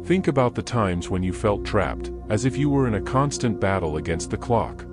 Think about the times when you felt trapped, as if you were in a constant battle against the clock.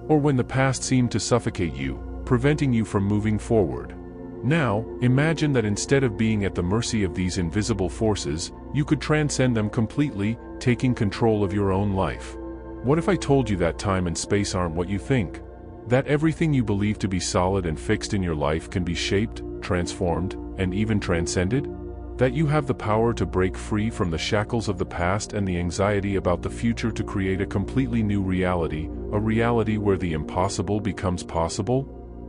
Or when the past seemed to suffocate you, preventing you from moving forward. Now, imagine that instead of being at the mercy of these invisible forces, you could transcend them completely, taking control of your own life. What if I told you that time and space aren't what you think? That everything you believe to be solid and fixed in your life can be shaped, transformed, and even transcended? That you have the power to break free from the shackles of the past and the anxiety about the future to create a completely new reality, a reality where the impossible becomes possible?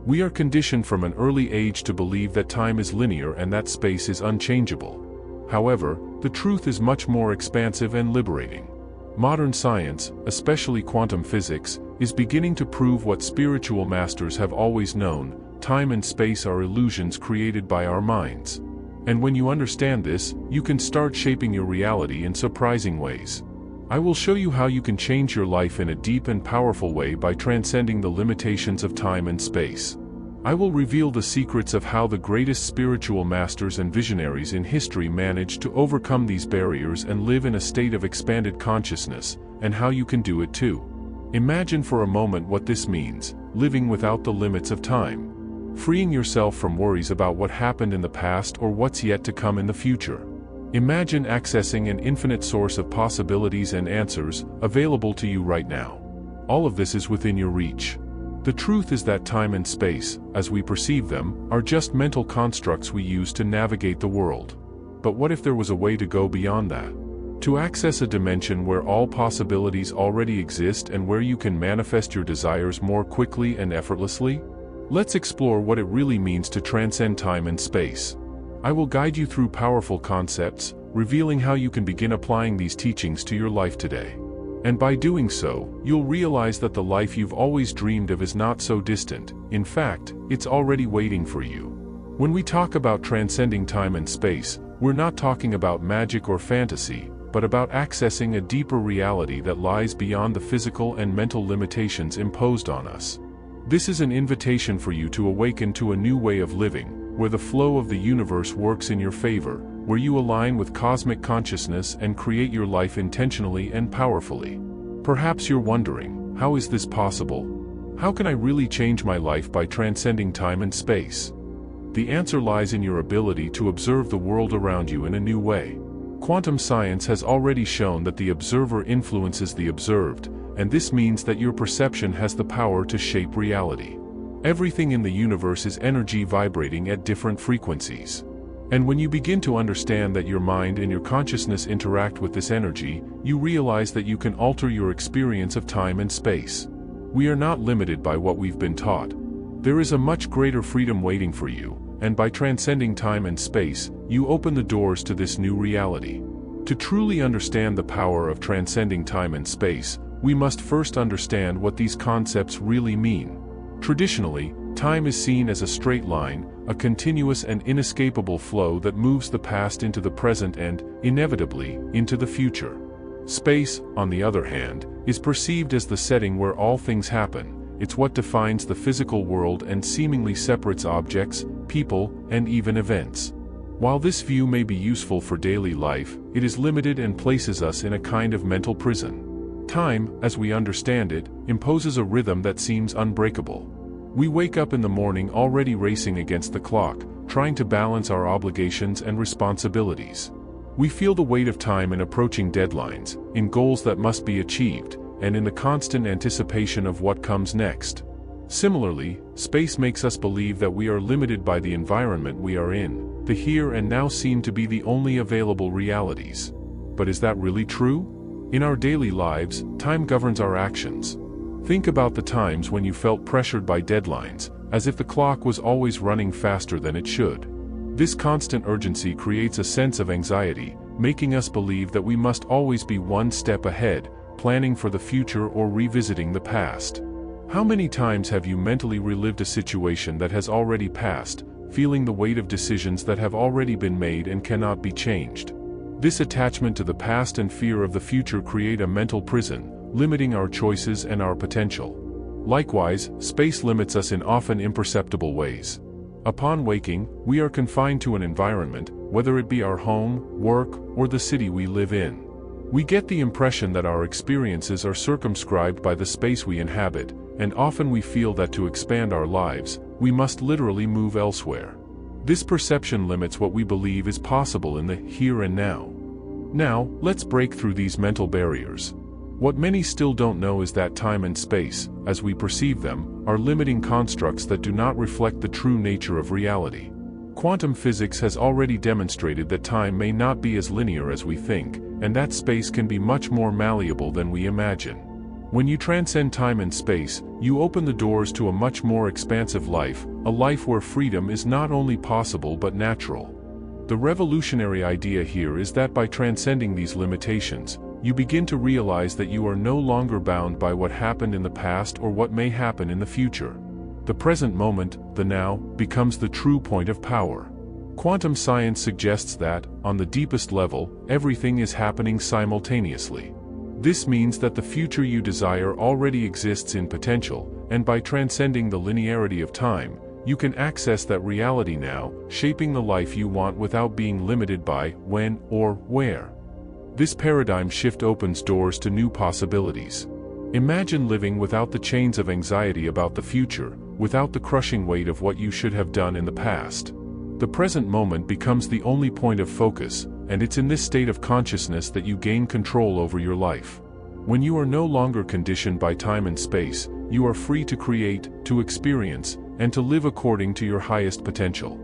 We are conditioned from an early age to believe that time is linear and that space is unchangeable. However, the truth is much more expansive and liberating. Modern science, especially quantum physics, is beginning to prove what spiritual masters have always known: time and space are illusions created by our minds. And when you understand this, you can start shaping your reality in surprising ways. I will show you how you can change your life in a deep and powerful way by transcending the limitations of time and space. I will reveal the secrets of how the greatest spiritual masters and visionaries in history managed to overcome these barriers and live in a state of expanded consciousness, and how you can do it too. Imagine for a moment what this means: living without the limits of time. Freeing yourself from worries about what happened in the past or what's yet to come in the future. Imagine accessing an infinite source of possibilities and answers, available to you right now. All of this is within your reach. The truth is that time and space, as we perceive them, are just mental constructs we use to navigate the world. But what if there was a way to go beyond that? To access a dimension where all possibilities already exist and where you can manifest your desires more quickly and effortlessly? Let's explore what it really means to transcend time and space. I will guide you through powerful concepts, revealing how you can begin applying these teachings to your life today. And by doing so, you'll realize that the life you've always dreamed of is not so distant. In fact, it's already waiting for you. When we talk about transcending time and space, we're not talking about magic or fantasy, but about accessing a deeper reality that lies beyond the physical and mental limitations imposed on us. This is an invitation for you to awaken to a new way of living, where the flow of the universe works in your favor, where you align with cosmic consciousness and create your life intentionally and powerfully. Perhaps you're wondering, how is this possible? How can I really change my life by transcending time and space? The answer lies in your ability to observe the world around you in a new way. Quantum science has already shown that the observer influences the observed, and this means that your perception has the power to shape reality. Everything in the universe is energy vibrating at different frequencies. And when you begin to understand that your mind and your consciousness interact with this energy, you realize that you can alter your experience of time and space. We are not limited by what we've been taught. There is a much greater freedom waiting for you, and by transcending time and space, you open the doors to this new reality. To truly understand the power of transcending time and space, we must first understand what these concepts really mean. Traditionally, time is seen as a straight line, a continuous and inescapable flow that moves the past into the present and, inevitably, into the future. Space, on the other hand, is perceived as the setting where all things happen. It's what defines the physical world and seemingly separates objects, people, and even events. While this view may be useful for daily life, it is limited and places us in a kind of mental prison. Time, as we understand it, imposes a rhythm that seems unbreakable. We wake up in the morning already racing against the clock, trying to balance our obligations and responsibilities. We feel the weight of time in approaching deadlines, in goals that must be achieved, and in the constant anticipation of what comes next. Similarly, space makes us believe that we are limited by the environment we are in. The here and now seem to be the only available realities. But is that really true? In our daily lives, time governs our actions. Think about the times when you felt pressured by deadlines, as if the clock was always running faster than it should. This constant urgency creates a sense of anxiety, making us believe that we must always be one step ahead, planning for the future or revisiting the past. How many times have you mentally relived a situation that has already passed, feeling the weight of decisions that have already been made and cannot be changed? This attachment to the past and fear of the future create a mental prison, limiting our choices and our potential. Likewise, space limits us in often imperceptible ways. Upon waking, we are confined to an environment, whether it be our home, work, or the city we live in. We get the impression that our experiences are circumscribed by the space we inhabit, and often we feel that to expand our lives, we must literally move elsewhere. This perception limits what we believe is possible in the here and now. Now, let's break through these mental barriers. What many still don't know is that time and space, as we perceive them, are limiting constructs that do not reflect the true nature of reality. Quantum physics has already demonstrated that time may not be as linear as we think, and that space can be much more malleable than we imagine. When you transcend time and space, you open the doors to a much more expansive life, a life where freedom is not only possible but natural. The revolutionary idea here is that by transcending these limitations, you begin to realize that you are no longer bound by what happened in the past or what may happen in the future. The present moment, the now, becomes the true point of power. Quantum science suggests that, on the deepest level, everything is happening simultaneously. This means that the future you desire already exists in potential, and by transcending the linearity of time, you can access that reality now, shaping the life you want without being limited by when or where. This paradigm shift opens doors to new possibilities. Imagine living without the chains of anxiety about the future, without the crushing weight of what you should have done in the past. The present moment becomes the only point of focus, and it's in this state of consciousness that you gain control over your life. When you are no longer conditioned by time and space, you are free to create, to experience, and to live according to your highest potential.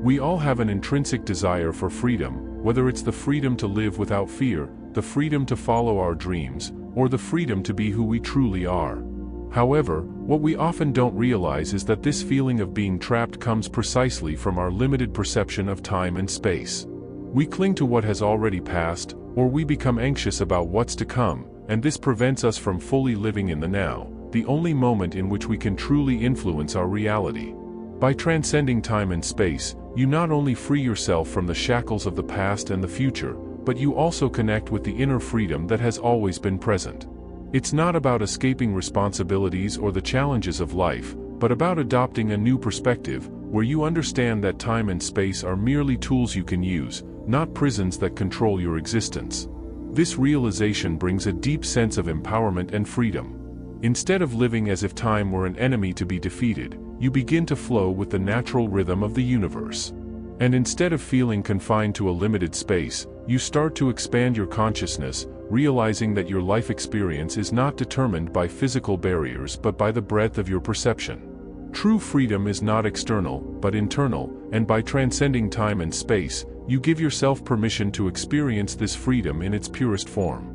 We all have an intrinsic desire for freedom, whether it's the freedom to live without fear, the freedom to follow our dreams, or the freedom to be who we truly are. However, what we often don't realize is that this feeling of being trapped comes precisely from our limited perception of time and space. We cling to what has already passed, or we become anxious about what's to come, and this prevents us from fully living in the now, the only moment in which we can truly influence our reality. By transcending time and space, you not only free yourself from the shackles of the past and the future, but you also connect with the inner freedom that has always been present. It's not about escaping responsibilities or the challenges of life, but about adopting a new perspective, where you understand that time and space are merely tools you can use, not prisons that control your existence. This realization brings a deep sense of empowerment and freedom. Instead of living as if time were an enemy to be defeated, you begin to flow with the natural rhythm of the universe. And instead of feeling confined to a limited space, you start to expand your consciousness, realizing that your life experience is not determined by physical barriers but by the breadth of your perception. True freedom is not external, but internal, and by transcending time and space, you give yourself permission to experience this freedom in its purest form.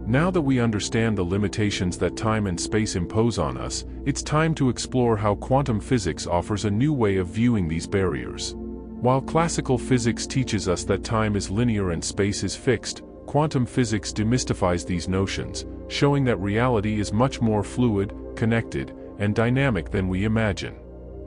Now that we understand the limitations that time and space impose on us, it's time to explore how quantum physics offers a new way of viewing these barriers. While classical physics teaches us that time is linear and space is fixed, quantum physics demystifies these notions, showing that reality is much more fluid, connected, and dynamic than we imagine.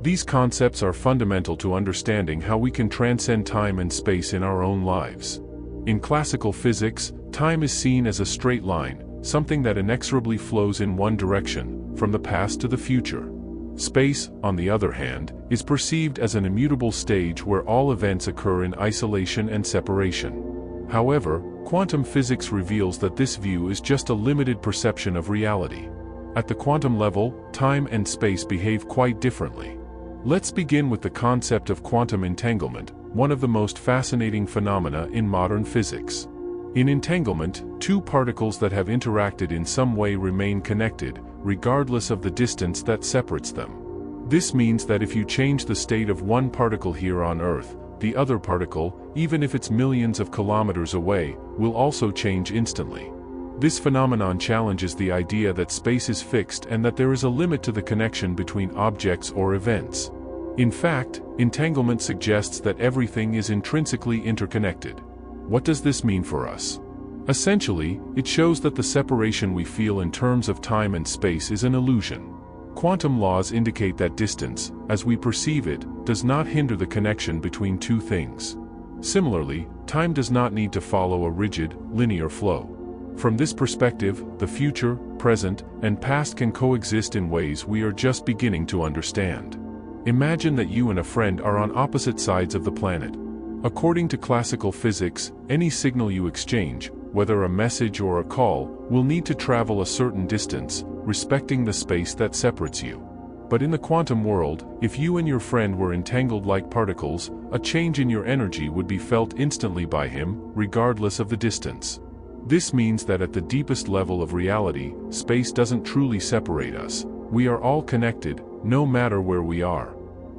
These concepts are fundamental to understanding how we can transcend time and space in our own lives. In classical physics, time is seen as a straight line, something that inexorably flows in one direction, from the past to the future. Space, on the other hand, is perceived as an immutable stage where all events occur in isolation and separation. However, quantum physics reveals that this view is just a limited perception of reality. At the quantum level, time and space behave quite differently. Let's begin with the concept of quantum entanglement, one of the most fascinating phenomena in modern physics. In entanglement, two particles that have interacted in some way remain connected, regardless of the distance that separates them. This means that if you change the state of one particle here on Earth, the other particle, even if it's millions of kilometers away, will also change instantly. This phenomenon challenges the idea that space is fixed and that there is a limit to the connection between objects or events. In fact, entanglement suggests that everything is intrinsically interconnected. What does this mean for us? Essentially, it shows that the separation we feel in terms of time and space is an illusion. Quantum laws indicate that distance, as we perceive it, does not hinder the connection between two things. Similarly, time does not need to follow a rigid, linear flow. From this perspective, the future, present, and past can coexist in ways we are just beginning to understand. Imagine that you and a friend are on opposite sides of the planet. According to classical physics, any signal you exchange, whether a message or a call, will need to travel a certain distance, respecting the space that separates you. But in the quantum world, if you and your friend were entangled like particles, a change in your energy would be felt instantly by him, regardless of the distance. This means that at the deepest level of reality, space doesn't truly separate us. We are all connected, no matter where we are.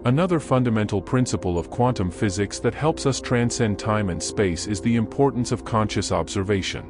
Another fundamental principle of quantum physics that helps us transcend time and space is the importance of conscious observation.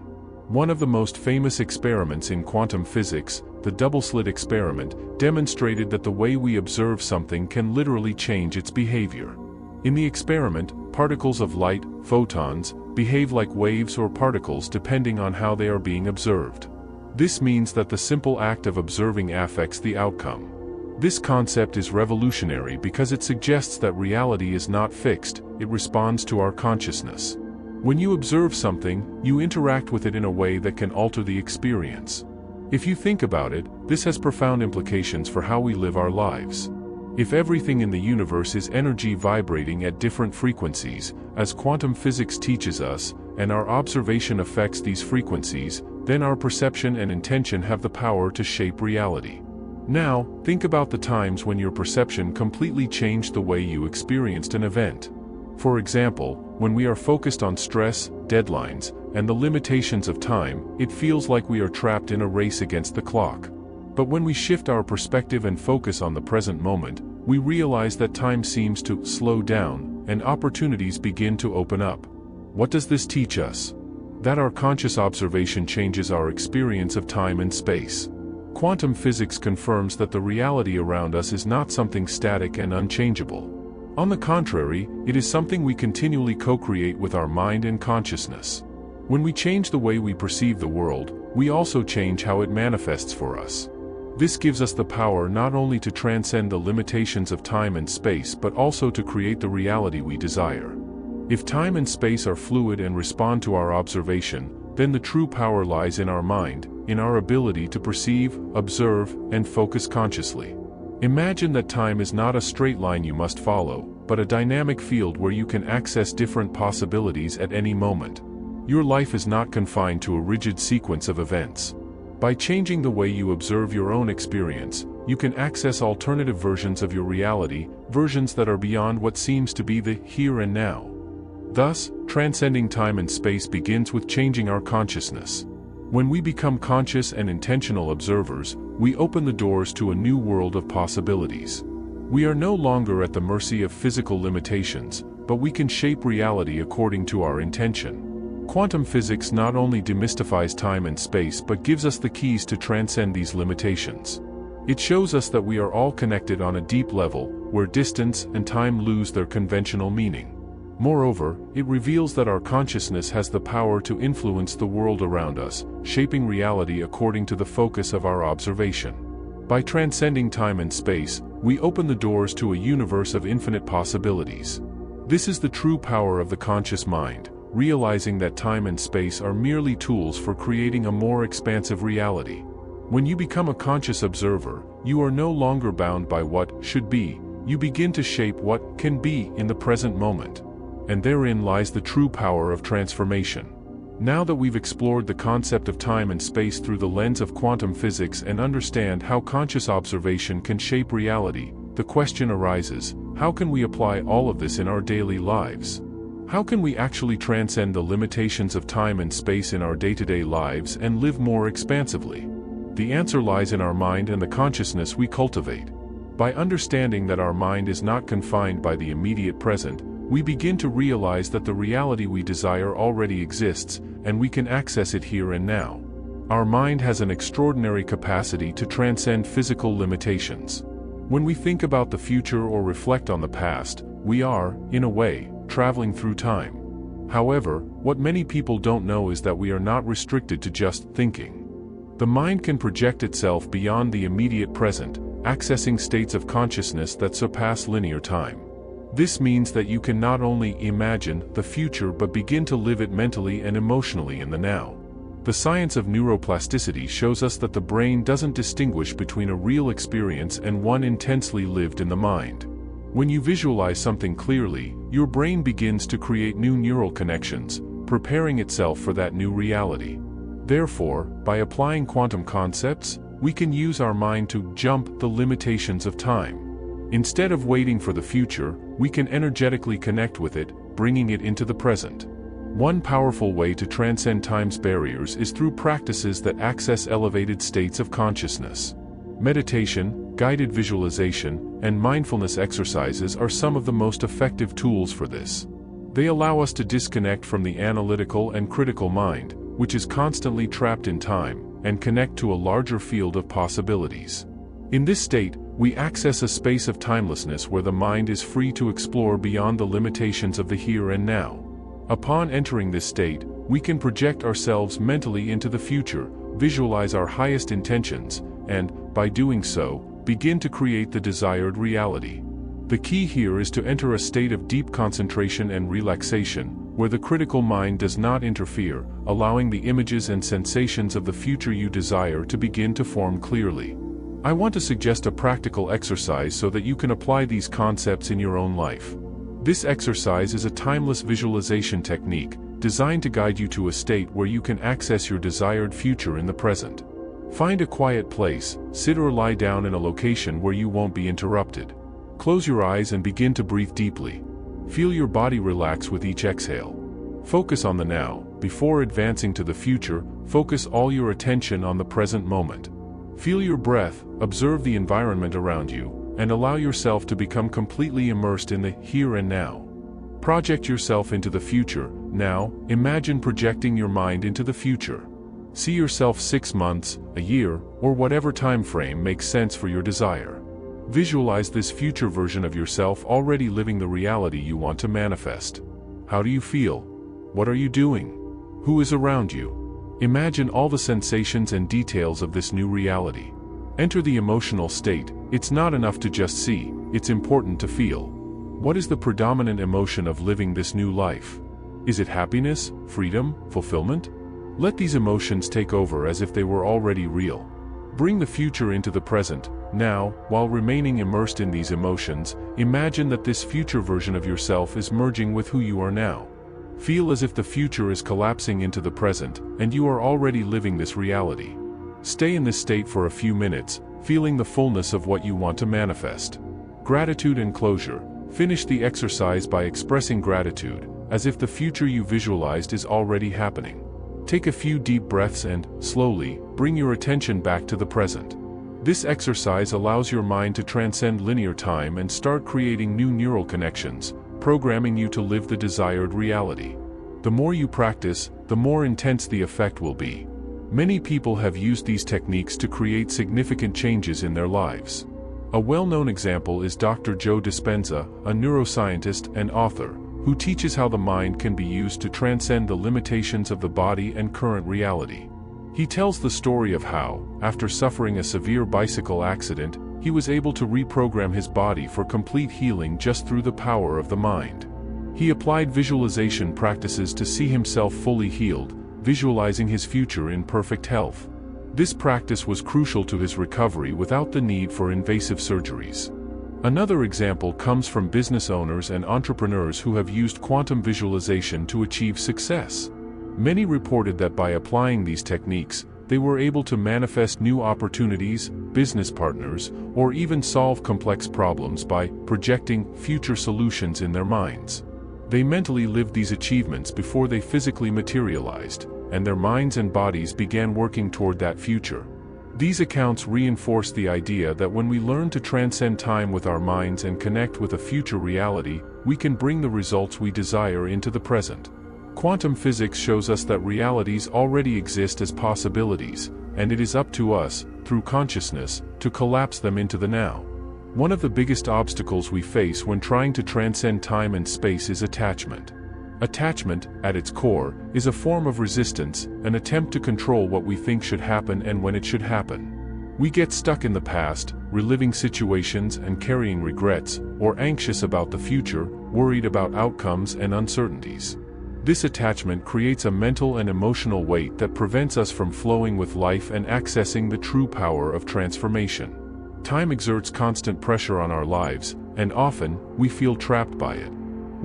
One of the most famous experiments in quantum physics, the double-slit experiment, demonstrated that the way we observe something can literally change its behavior. In the experiment, particles of light, photons, behave like waves or particles depending on how they are being observed. This means that the simple act of observing affects the outcome. This concept is revolutionary because it suggests that reality is not fixed, it responds to our consciousness. When you observe something, you interact with it in a way that can alter the experience. If you think about it, this has profound implications for how we live our lives. If everything in the universe is energy vibrating at different frequencies, as quantum physics teaches us, and our observation affects these frequencies, then our perception and intention have the power to shape reality. Now, think about the times when your perception completely changed the way you experienced an event. For example, when we are focused on stress, deadlines, and the limitations of time, it feels like we are trapped in a race against the clock. But when we shift our perspective and focus on the present moment, we realize that time seems to slow down, and opportunities begin to open up. What does this teach us? That our conscious observation changes our experience of time and space. Quantum physics confirms that the reality around us is not something static and unchangeable. On the contrary, it is something we continually co-create with our mind and consciousness. When we change the way we perceive the world, we also change how it manifests for us. This gives us the power not only to transcend the limitations of time and space but also to create the reality we desire. If time and space are fluid and respond to our observation, then the true power lies in our mind, in our ability to perceive, observe, and focus consciously. Imagine that time is not a straight line you must follow, but a dynamic field where you can access different possibilities at any moment. Your life is not confined to a rigid sequence of events. By changing the way you observe your own experience, you can access alternative versions of your reality, versions that are beyond what seems to be the here and now. Thus, transcending time and space begins with changing our consciousness. When we become conscious and intentional observers, we open the doors to a new world of possibilities. We are no longer at the mercy of physical limitations, but we can shape reality according to our intention. Quantum physics not only demystifies time and space but gives us the keys to transcend these limitations. It shows us that we are all connected on a deep level, where distance and time lose their conventional meaning. Moreover, it reveals that our consciousness has the power to influence the world around us, shaping reality according to the focus of our observation. By transcending time and space, we open the doors to a universe of infinite possibilities. This is the true power of the conscious mind, realizing that time and space are merely tools for creating a more expansive reality. When you become a conscious observer, you are no longer bound by what should be, you begin to shape what can be in the present moment. And therein lies the true power of transformation. Now that we've explored the concept of time and space through the lens of quantum physics and understand how conscious observation can shape reality, the question arises, how can we apply all of this in our daily lives? How can we actually transcend the limitations of time and space in our day-to-day lives and live more expansively? The answer lies in our mind and the consciousness we cultivate. By understanding that our mind is not confined by the immediate present, we begin to realize that the reality we desire already exists, and we can access it here and now. Our mind has an extraordinary capacity to transcend physical limitations. When we think about the future or reflect on the past, we are, in a way, traveling through time. However, what many people don't know is that we are not restricted to just thinking. The mind can project itself beyond the immediate present, accessing states of consciousness that surpass linear time. This means that you can not only imagine the future but begin to live it mentally and emotionally in the now. The science of neuroplasticity shows us that the brain doesn't distinguish between a real experience and one intensely lived in the mind. When you visualize something clearly, your brain begins to create new neural connections, preparing itself for that new reality. Therefore, by applying quantum concepts, we can use our mind to jump the limitations of time. Instead of waiting for the future, we can energetically connect with it, bringing it into the present. One powerful way to transcend time's barriers is through practices that access elevated states of consciousness. Meditation, guided visualization, and mindfulness exercises are some of the most effective tools for this. They allow us to disconnect from the analytical and critical mind, which is constantly trapped in time, and connect to a larger field of possibilities. In this state, we access a space of timelessness where the mind is free to explore beyond the limitations of the here and now. Upon entering this state, we can project ourselves mentally into the future, visualize our highest intentions, and, by doing so, begin to create the desired reality. The key here is to enter a state of deep concentration and relaxation, where the critical mind does not interfere, allowing the images and sensations of the future you desire to begin to form clearly. I want to suggest a practical exercise so that you can apply these concepts in your own life. This exercise is a timeless visualization technique, designed to guide you to a state where you can access your desired future in the present. Find a quiet place, sit or lie down in a location where you won't be interrupted. Close your eyes and begin to breathe deeply. Feel your body relax with each exhale. Focus on the now. Before advancing to the future, focus all your attention on the present moment. Feel your breath, observe the environment around you, and allow yourself to become completely immersed in the here and now. Project yourself into the future. Now, imagine projecting your mind into the future. See yourself 6 months, a year, or whatever time frame makes sense for your desire. Visualize this future version of yourself already living the reality you want to manifest. How do you feel? What are you doing? Who is around you? Imagine all the sensations and details of this new reality. Enter the emotional state. It's not enough to just see, it's important to feel. What is the predominant emotion of living this new life? Is it happiness, freedom, fulfillment? Let these emotions take over as if they were already real. Bring the future into the present. Now, while remaining immersed in these emotions, imagine that this future version of yourself is merging with who you are now. Feel as if the future is collapsing into the present, and you are already living this reality. Stay in this state for a few minutes, feeling the fullness of what you want to manifest. Gratitude and closure. Finish the exercise by expressing gratitude, as if the future you visualized is already happening. Take a few deep breaths and, slowly, bring your attention back to the present. This exercise allows your mind to transcend linear time and start creating new neural connections, programming you to live the desired reality. The more you practice, the more intense the effect will be. Many people have used these techniques to create significant changes in their lives. A well-known example is Dr. Joe Dispenza, a neuroscientist and author, who teaches how the mind can be used to transcend the limitations of the body and current reality. He tells the story of how, after suffering a severe bicycle accident, he was able to reprogram his body for complete healing just through the power of the mind. He applied visualization practices to see himself fully healed, visualizing his future in perfect health. This practice was crucial to his recovery without the need for invasive surgeries. Another example comes from business owners and entrepreneurs who have used quantum visualization to achieve success. Many reported that by applying these techniques, they were able to manifest new opportunities, business partners, or even solve complex problems by projecting future solutions in their minds. They mentally lived these achievements before they physically materialized, and their minds and bodies began working toward that future. These accounts reinforce the idea that when we learn to transcend time with our minds and connect with a future reality, we can bring the results we desire into the present. Quantum physics shows us that realities already exist as possibilities, and it is up to us, through consciousness, to collapse them into the now. One of the biggest obstacles we face when trying to transcend time and space is attachment. Attachment, at its core, is a form of resistance, an attempt to control what we think should happen and when it should happen. We get stuck in the past, reliving situations and carrying regrets, or anxious about the future, worried about outcomes and uncertainties. This attachment creates a mental and emotional weight that prevents us from flowing with life and accessing the true power of transformation. Time exerts constant pressure on our lives, and often, we feel trapped by it.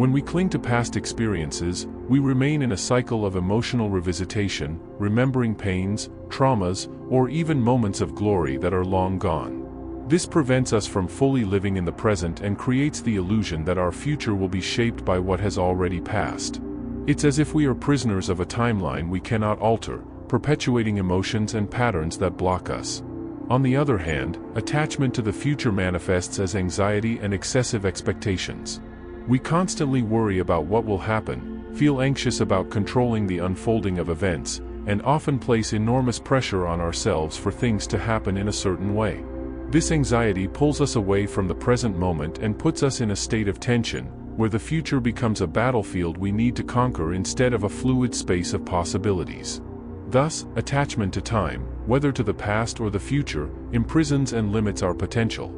When we cling to past experiences, we remain in a cycle of emotional revisitation, remembering pains, traumas, or even moments of glory that are long gone. This prevents us from fully living in the present and creates the illusion that our future will be shaped by what has already passed. It's as if we are prisoners of a timeline we cannot alter, perpetuating emotions and patterns that block us. On the other hand, attachment to the future manifests as anxiety and excessive expectations. We constantly worry about what will happen, feel anxious about controlling the unfolding of events, and often place enormous pressure on ourselves for things to happen in a certain way. This anxiety pulls us away from the present moment and puts us in a state of tension, where the future becomes a battlefield we need to conquer instead of a fluid space of possibilities. Thus, attachment to time, whether to the past or the future, imprisons and limits our potential.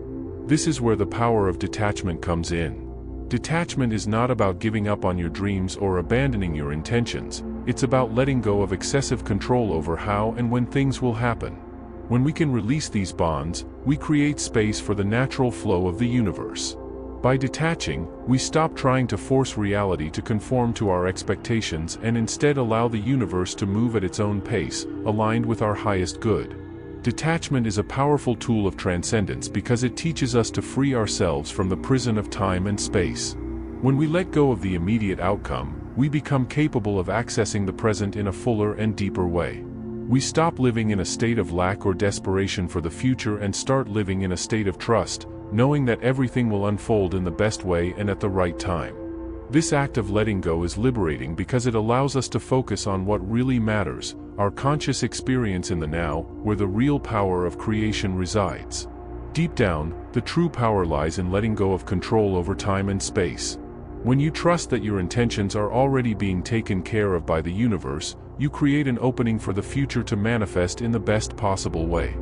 This is where the power of detachment comes in. Detachment is not about giving up on your dreams or abandoning your intentions, it's about letting go of excessive control over how and when things will happen. When we can release these bonds, we create space for the natural flow of the universe. By detaching, we stop trying to force reality to conform to our expectations and instead allow the universe to move at its own pace, aligned with our highest good. Detachment is a powerful tool of transcendence because it teaches us to free ourselves from the prison of time and space. When we let go of the immediate outcome, we become capable of accessing the present in a fuller and deeper way. We stop living in a state of lack or desperation for the future and start living in a state of trust, knowing that everything will unfold in the best way and at the right time. This act of letting go is liberating because it allows us to focus on what really matters, our conscious experience in the now, where the real power of creation resides. Deep down, the true power lies in letting go of control over time and space. When you trust that your intentions are already being taken care of by the universe, you create an opening for the future to manifest in the best possible way.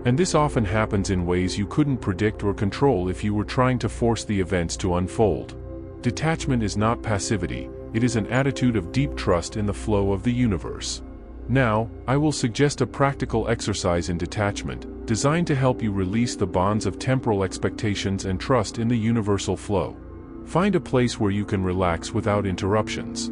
And this often happens in ways you couldn't predict or control if you were trying to force the events to unfold. Detachment is not passivity, it is an attitude of deep trust in the flow of the universe. Now, I will suggest a practical exercise in detachment, designed to help you release the bonds of temporal expectations and trust in the universal flow. Find a place where you can relax without interruptions.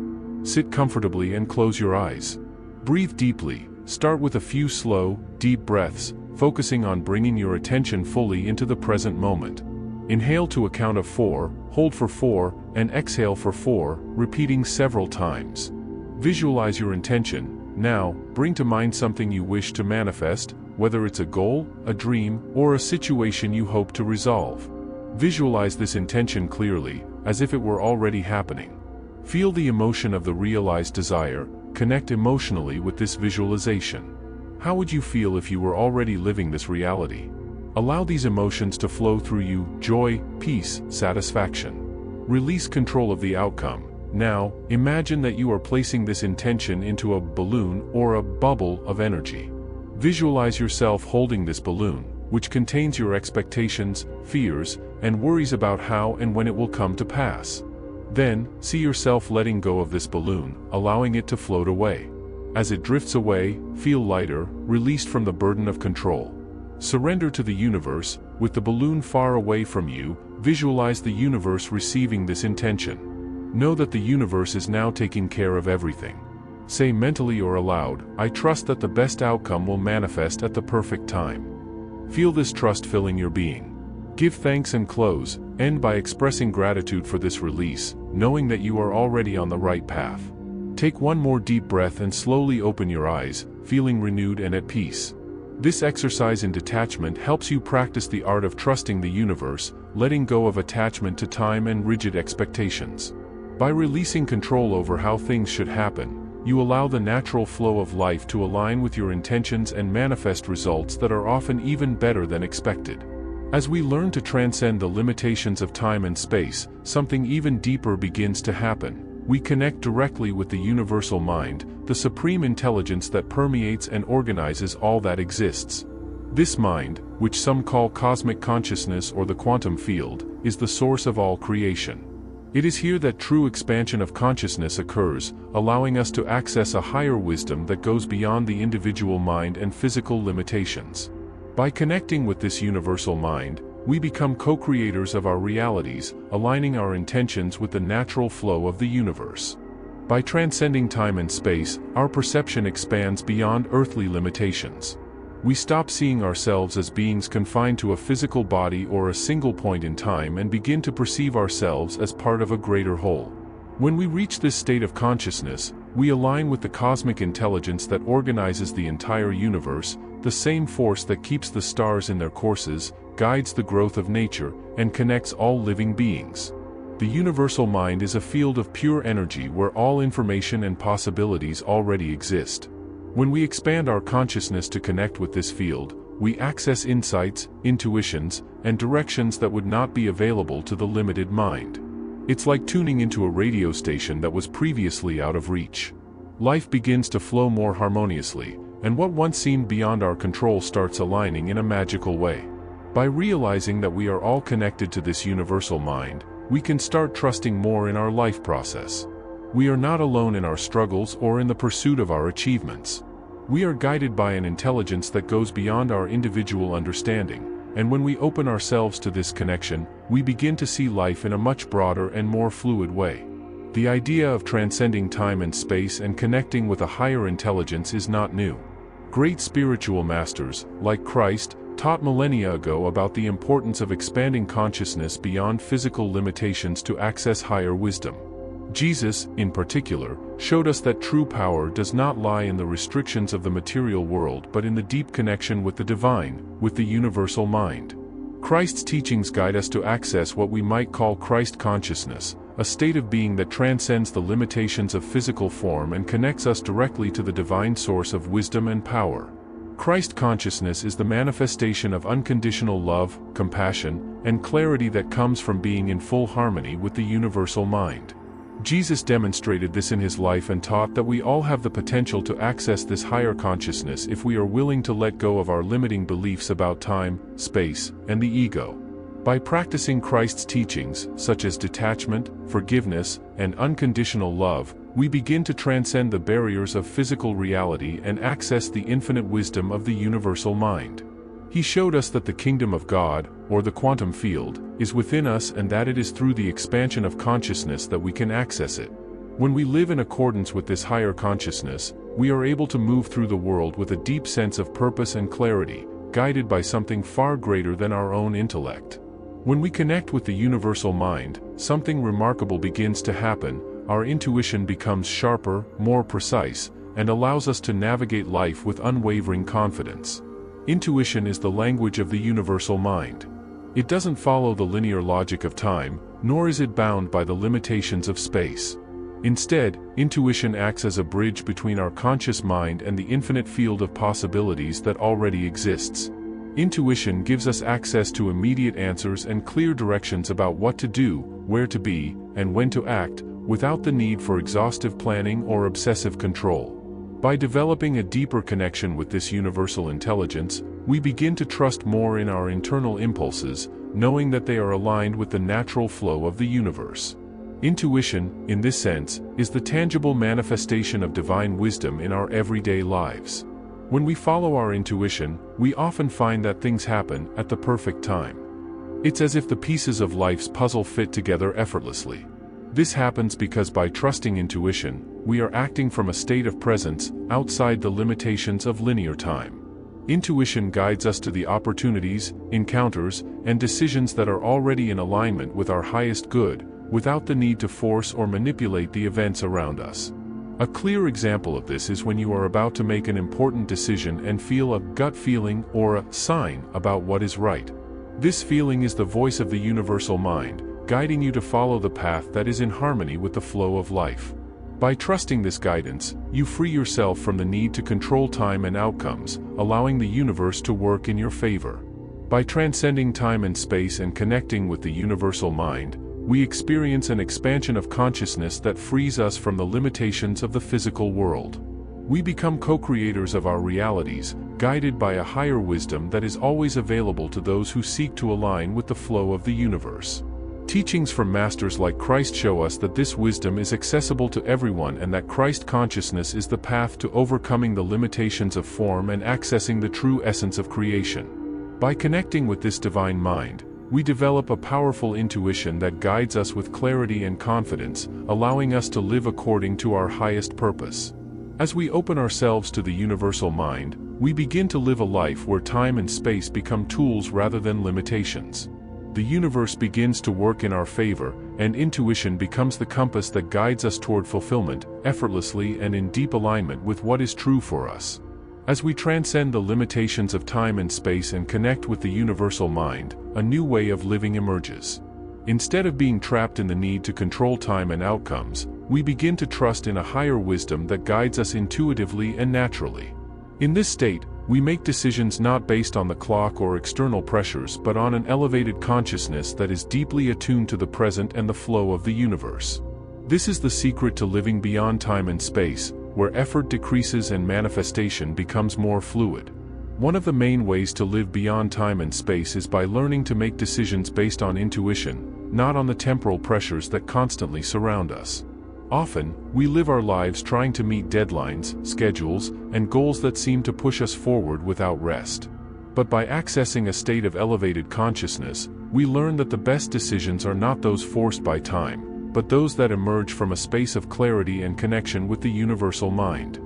Sit comfortably and close your eyes. Breathe deeply, start with a few slow, deep breaths, focusing on bringing your attention fully into the present moment. Inhale to a count of 4, hold for 4, and exhale for 4, repeating several times. Visualize your intention. Now, bring to mind something you wish to manifest, whether it's a goal, a dream, or a situation you hope to resolve. Visualize this intention clearly, as if it were already happening. Feel the emotion of the realized desire, connect emotionally with this visualization. How would you feel if you were already living this reality? Allow these emotions to flow through you: joy, peace, satisfaction. Release control of the outcome. Now, imagine that you are placing this intention into a balloon or a bubble of energy. Visualize yourself holding this balloon, which contains your expectations, fears, and worries about how and when it will come to pass. Then, see yourself letting go of this balloon, allowing it to float away. As it drifts away, feel lighter, released from the burden of control. Surrender to the universe. With the balloon far away from you, visualize the universe receiving this intention. Know that the universe is now taking care of everything. Say mentally or aloud, "I trust that the best outcome will manifest at the perfect time." Feel this trust filling your being. Give thanks and close. End by expressing gratitude for this release, knowing that you are already on the right path. Take one more deep breath and slowly open your eyes, feeling renewed and at peace. This exercise in detachment helps you practice the art of trusting the universe, letting go of attachment to time and rigid expectations. By releasing control over how things should happen, you allow the natural flow of life to align with your intentions and manifest results that are often even better than expected. As we learn to transcend the limitations of time and space, something even deeper begins to happen. We connect directly with the universal mind, the supreme intelligence that permeates and organizes all that exists. This mind, which some call cosmic consciousness or the quantum field, is the source of all creation. It is here that true expansion of consciousness occurs, allowing us to access a higher wisdom that goes beyond the individual mind and physical limitations. By connecting with this universal mind, We become co-creators of our realities, aligning our intentions with the natural flow of the universe. By transcending time and space, our perception expands beyond earthly limitations. We stop seeing ourselves as beings confined to a physical body or a single point in time and begin to perceive ourselves as part of a greater whole. When we reach this state of consciousness, we align with the cosmic intelligence that organizes the entire universe, the same force that keeps the stars in their courses, guides the growth of nature, and connects all living beings. The universal mind is a field of pure energy where all information and possibilities already exist. When we expand our consciousness to connect with this field, we access insights, intuitions, and directions that would not be available to the limited mind. It's like tuning into a radio station that was previously out of reach. Life begins to flow more harmoniously, and what once seemed beyond our control starts aligning in a magical way. By realizing that we are all connected to this universal mind, we can start trusting more in our life process. We are not alone in our struggles or in the pursuit of our achievements. We are guided by an intelligence that goes beyond our individual understanding, and when we open ourselves to this connection, we begin to see life in a much broader and more fluid way. The idea of transcending time and space and connecting with a higher intelligence is not new. Great spiritual masters, like Christ, taught millennia ago about the importance of expanding consciousness beyond physical limitations to access higher wisdom. Jesus, in particular, showed us that true power does not lie in the restrictions of the material world but in the deep connection with the divine, with the universal mind. Christ's teachings guide us to access what we might call Christ consciousness, a state of being that transcends the limitations of physical form and connects us directly to the divine source of wisdom and power. Christ consciousness is the manifestation of unconditional love, compassion, and clarity that comes from being in full harmony with the universal mind. Jesus demonstrated this in his life and taught that we all have the potential to access this higher consciousness if we are willing to let go of our limiting beliefs about time, space, and the ego. By practicing Christ's teachings, such as detachment, forgiveness, and unconditional love, we begin to transcend the barriers of physical reality and access the infinite wisdom of the universal mind. He showed us that the kingdom of God, or the quantum field, is within us and that it is through the expansion of consciousness that we can access it. When we live in accordance with this higher consciousness, we are able to move through the world with a deep sense of purpose and clarity, guided by something far greater than our own intellect. When we connect with the universal mind, something remarkable begins to happen. Our intuition becomes sharper, more precise, and allows us to navigate life with unwavering confidence. Intuition is the language of the universal mind. It doesn't follow the linear logic of time, nor is it bound by the limitations of space. Instead, intuition acts as a bridge between our conscious mind and the infinite field of possibilities that already exists. Intuition gives us access to immediate answers and clear directions about what to do, where to be, and when to act, without the need for exhaustive planning or obsessive control. By developing a deeper connection with this universal intelligence, we begin to trust more in our internal impulses, knowing that they are aligned with the natural flow of the universe. Intuition, in this sense, is the tangible manifestation of divine wisdom in our everyday lives. When we follow our intuition, we often find that things happen at the perfect time. It's as if the pieces of life's puzzle fit together effortlessly. This happens because by trusting intuition, we are acting from a state of presence outside the limitations of linear time. Intuition guides us to the opportunities, encounters, and decisions that are already in alignment with our highest good, without the need to force or manipulate the events around us. A clear example of this is when you are about to make an important decision and feel a gut feeling or a sign about what is right. This feeling is the voice of the universal mind, guiding you to follow the path that is in harmony with the flow of life. By trusting this guidance, you free yourself from the need to control time and outcomes, allowing the universe to work in your favor. By transcending time and space and connecting with the universal mind, we experience an expansion of consciousness that frees us from the limitations of the physical world. We become co-creators of our realities, guided by a higher wisdom that is always available to those who seek to align with the flow of the universe. Teachings from masters like Christ show us that this wisdom is accessible to everyone and that Christ consciousness is the path to overcoming the limitations of form and accessing the true essence of creation. By connecting with this divine mind, we develop a powerful intuition that guides us with clarity and confidence, allowing us to live according to our highest purpose. As we open ourselves to the universal mind, we begin to live a life where time and space become tools rather than limitations. The universe begins to work in our favor, and intuition becomes the compass that guides us toward fulfillment, effortlessly and in deep alignment with what is true for us. As we transcend the limitations of time and space and connect with the universal mind, a new way of living emerges. Instead of being trapped in the need to control time and outcomes, we begin to trust in a higher wisdom that guides us intuitively and naturally. In this state, we make decisions not based on the clock or external pressures but on an elevated consciousness that is deeply attuned to the present and the flow of the universe. This is the secret to living beyond time and space, where effort decreases and manifestation becomes more fluid. One of the main ways to live beyond time and space is by learning to make decisions based on intuition, not on the temporal pressures that constantly surround us. Often, we live our lives trying to meet deadlines, schedules, and goals that seem to push us forward without rest. But by accessing a state of elevated consciousness, we learn that the best decisions are not those forced by time, but those that emerge from a space of clarity and connection with the universal mind.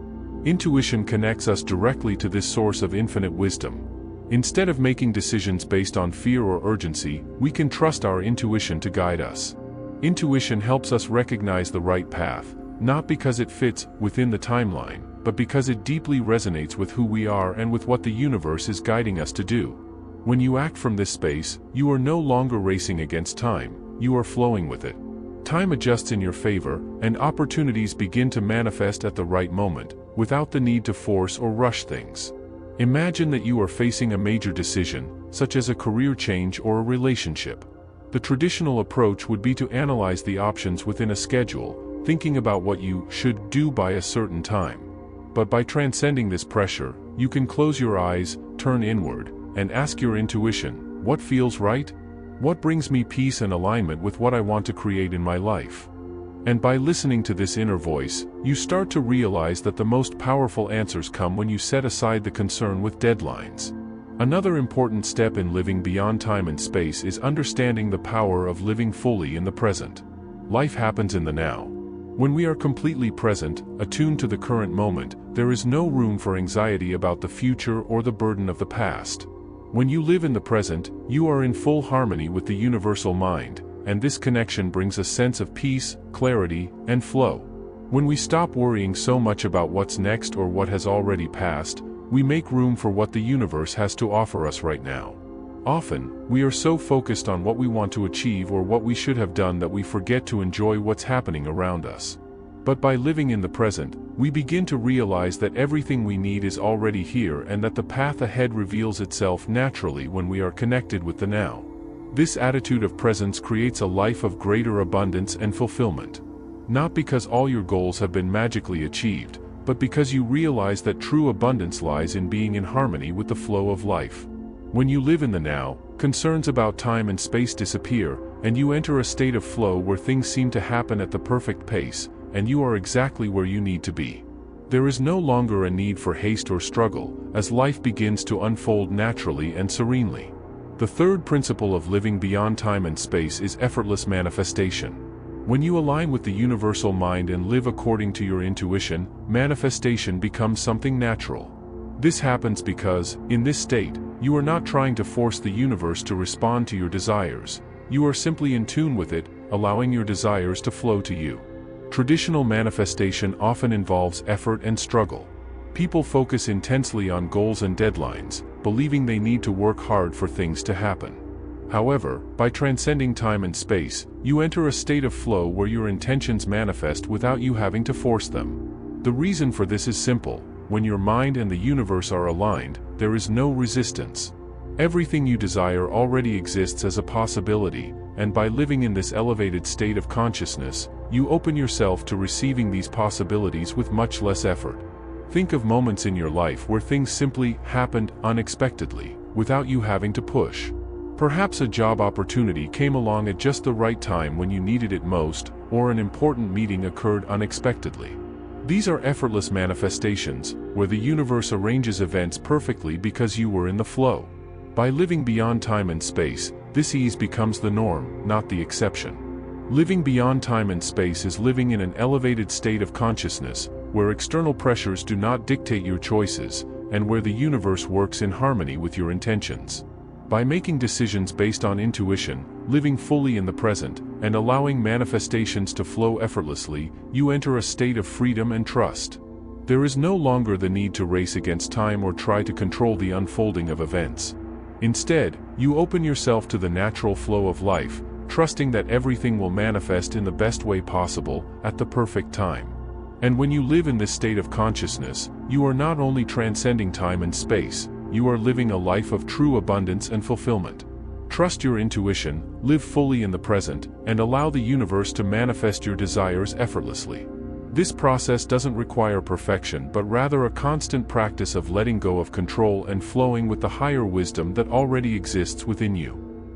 Intuition connects us directly to this source of infinite wisdom. Instead of making decisions based on fear or urgency, we can trust our intuition to guide us. Intuition helps us recognize the right path, not because it fits within the timeline, but because it deeply resonates with who we are and with what the universe is guiding us to do. When you act from this space, you are no longer racing against time, you are flowing with it. Time adjusts in your favor, and opportunities begin to manifest at the right moment, without the need to force or rush things. Imagine that you are facing a major decision, such as a career change or a relationship. The traditional approach would be to analyze the options within a schedule, thinking about what you should do by a certain time. But by transcending this pressure, you can close your eyes, turn inward, and ask your intuition, what feels right? What brings me peace and alignment with what I want to create in my life? And by listening to this inner voice, you start to realize that the most powerful answers come when you set aside the concern with deadlines. Another important step in living beyond time and space is understanding the power of living fully in the present. Life happens in the now. When we are completely present, attuned to the current moment, there is no room for anxiety about the future or the burden of the past. When you live in the present, you are in full harmony with the universal mind, and this connection brings a sense of peace, clarity, and flow. When we stop worrying so much about what's next or what has already passed, we make room for what the universe has to offer us right now. Often, we are so focused on what we want to achieve or what we should have done that we forget to enjoy what's happening around us. But by living in the present, we begin to realize that everything we need is already here and that the path ahead reveals itself naturally when we are connected with the now. This attitude of presence creates a life of greater abundance and fulfillment. Not because all your goals have been magically achieved, but because you realize that true abundance lies in being in harmony with the flow of life. When you live in the now, concerns about time and space disappear, and you enter a state of flow where things seem to happen at the perfect pace, and you are exactly where you need to be. There is no longer a need for haste or struggle, as life begins to unfold naturally and serenely. The third principle of living beyond time and space is effortless manifestation. When you align with the universal mind and live according to your intuition, manifestation becomes something natural. This happens because, in this state, you are not trying to force the universe to respond to your desires. You are simply in tune with it, allowing your desires to flow to you. Traditional manifestation often involves effort and struggle. People focus intensely on goals and deadlines, believing they need to work hard for things to happen. However, by transcending time and space, you enter a state of flow where your intentions manifest without you having to force them. The reason for this is simple: when your mind and the universe are aligned, there is no resistance. Everything you desire already exists as a possibility, and by living in this elevated state of consciousness, you open yourself to receiving these possibilities with much less effort. Think of moments in your life where things simply happened unexpectedly, without you having to push. Perhaps a job opportunity came along at just the right time when you needed it most, or an important meeting occurred unexpectedly. These are effortless manifestations, where the universe arranges events perfectly because you were in the flow. By living beyond time and space, This ease becomes the norm, not the exception. Living beyond time and space is living in an elevated state of consciousness, where external pressures do not dictate your choices, and where the universe works in harmony with your intentions. By making decisions based on intuition, living fully in the present, and allowing manifestations to flow effortlessly, you enter a state of freedom and trust. There is no longer the need to race against time or try to control the unfolding of events. Instead, you open yourself to the natural flow of life, trusting that everything will manifest in the best way possible, at the perfect time. And when you live in this state of consciousness, you are not only transcending time and space, you are living a life of true abundance and fulfillment. Trust your intuition, live fully in the present, and allow the universe to manifest your desires effortlessly. This process doesn't require perfection but rather a constant practice of letting go of control and flowing with the higher wisdom that already exists within you.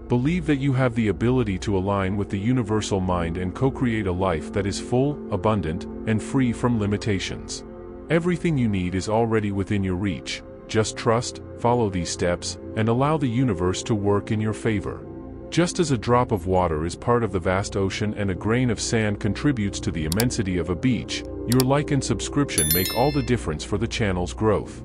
Believe that you have the ability to align with the universal mind and co-create a life that is full, abundant, and free from limitations. Everything you need is already within your reach. Just trust, follow these steps, and allow the universe to work in your favor. Just as a drop of water is part of the vast ocean and a grain of sand contributes to the immensity of a beach, your like and subscription make all the difference for the channel's growth.